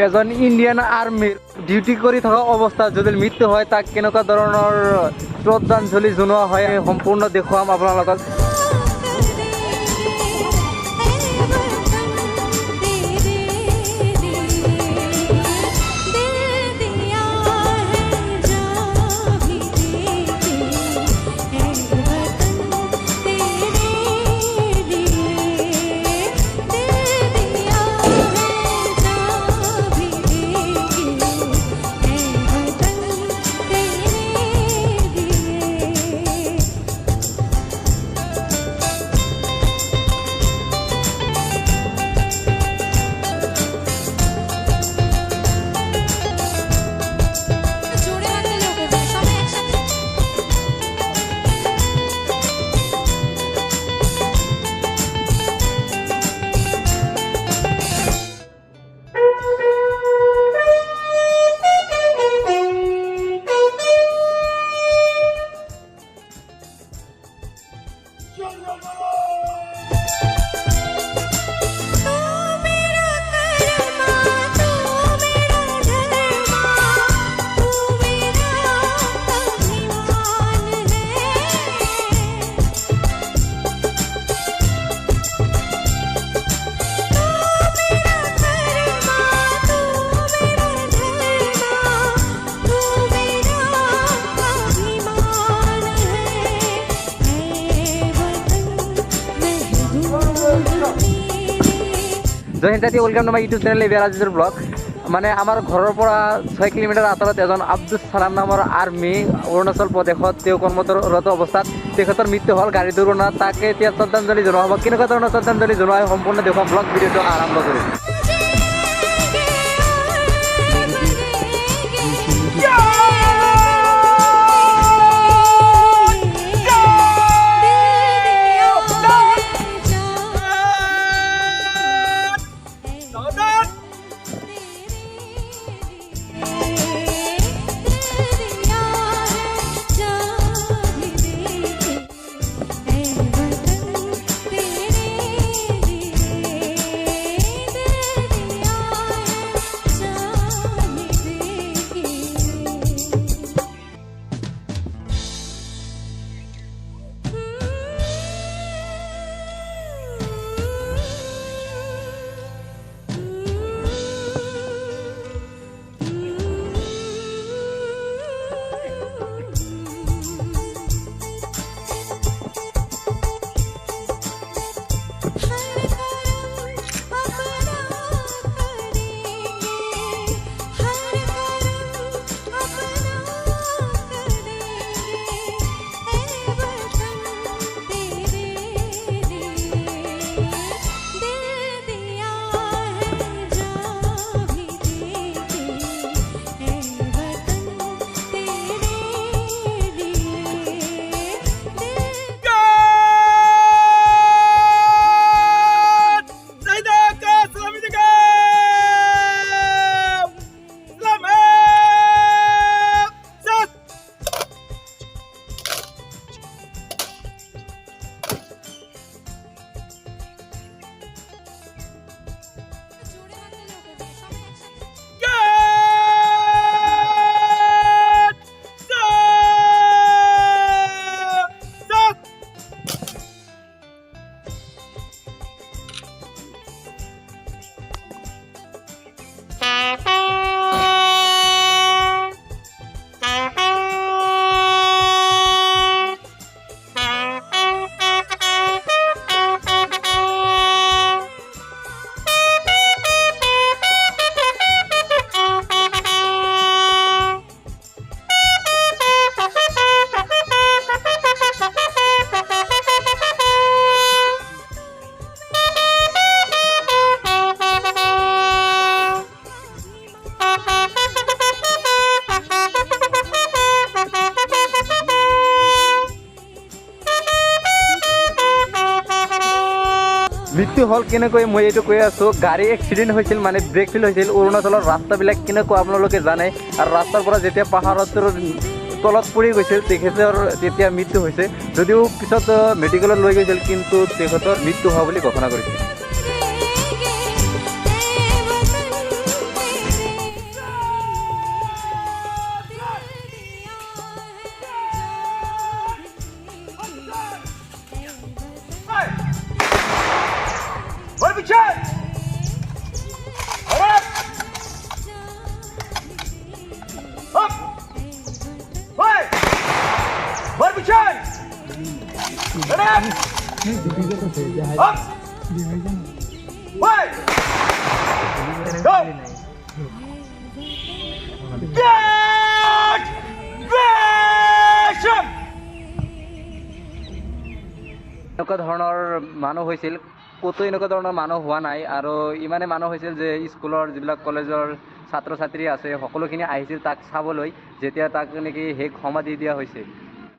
এজন ইণ্ডিয়ান আৰ্মিৰ ডিউটি কৰি থকা অৱস্থাত যদি মৃত্যু হয় তাক কেনেকুৱা ধৰণৰ শ্ৰদ্ধাঞ্জলি জনোৱা হয় সম্পূৰ্ণ দেখুৱাম আপোনাৰ লগত। Jai Hind, welcome to my YouTube channel এভিয়াৰ ব্লগ। মানে আমাৰ ঘৰৰ পৰা 6 কিলোমিটাৰ আঁতৰত এজন আব্দুল ছালাম নামৰ আৰ্মি অৰুণাচল প্ৰদেশত তেওঁ কৰ্মৰত অৱস্থাত তেখেতৰ মৃত্যু হ'ল গাড়ী দুৰ্ঘটনাত। তাকে এতিয়া শ্ৰদ্ধাঞ্জলি জনোৱা হ'ব। কেনেকুৱা ধৰণৰ শ্ৰদ্ধাঞ্জলি জনোৱা হয় সম্পূৰ্ণ দেখুৱাম। ব্লগ ভিডিঅ'টো আৰম্ভ কৰিম। মৃত্যু হল কেনেকৈ মই এইটো কৈ আছো। গাড়ী এক্সিডেণ্ট হৈছিল, মানে ব্ৰেক ফেইল হৈছিল। অৰুণাচলৰ ৰাস্তাবিলাক কেনেকুৱা আপোনালোকে জানে। আৰু ৰাস্তাৰ পৰা যেতিয়া পাহাৰৰ তলত পৰি গৈছিল তেখেতৰ তেতিয়া মৃত্যু হৈছে। যদিও পিছত মেডিকেলত লৈ গৈছিল কিন্তু তেখেতৰ মৃত্যু হোৱা বুলি ঘোষণা কৰিছিল। এনেকুৱা ধৰণৰ মানুহ হৈছিল, ক'তো এনেকুৱা ধৰণৰ মানুহ হোৱা নাই। আৰু ইমানে মানুহ হৈছিল যে স্কুলৰ যিবিলাক কলেজৰ ছাত্ৰ ছাত্ৰী আছে সকলোখিনি আহিছিল তাক চাবলৈ, যেতিয়া তাক নেকি শেষ সমাধি দিয়া হৈছিল।